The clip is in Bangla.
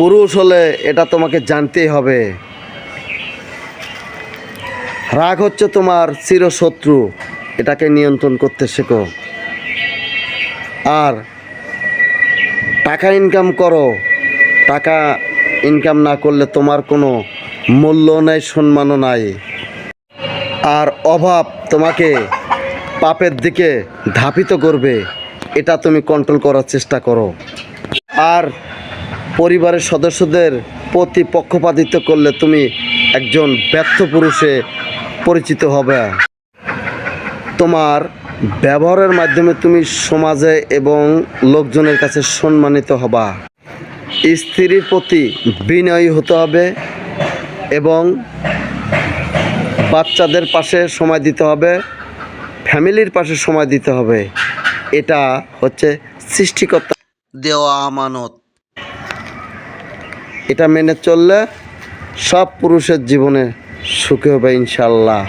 পুরুষ হলে এটা তোমাকে জানতেই হবে। রাগ হচ্ছে তোমার চিরশত্রু, এটাকে নিয়ন্ত্রণ করতে শেখো। আর টাকা ইনকাম করো, টাকা ইনকাম না করলে তোমার কোনো মূল্য নেই, সম্মানও নাই। আর অভাব তোমাকে পাপের দিকে ধাবিত করবে, এটা তুমি কন্ট্রোল করার চেষ্টা করো। আর পরিবারের সদস্যদের প্রতি পক্ষপাতিত্ব করলে তুমি একজন ব্যর্থ পুরুষে পরিচিত হবে। তোমার ব্যবহারের মাধ্যমে তুমি সমাজে এবং লোকজনের কাছে সম্মানিত হবা। স্ত্রীর প্রতি বিনয়ী হতে হবে এবং বাচ্চাদের পাশে সময় দিতে হবে, ফ্যামিলির পাশে সময় দিতে হবে। এটা হচ্ছে সৃষ্টিকর্তা দেওয়া আমানত। এটা মেনে চললে সব পুরুষের জীবনে সুখী হবে ইনশাল্লাহ।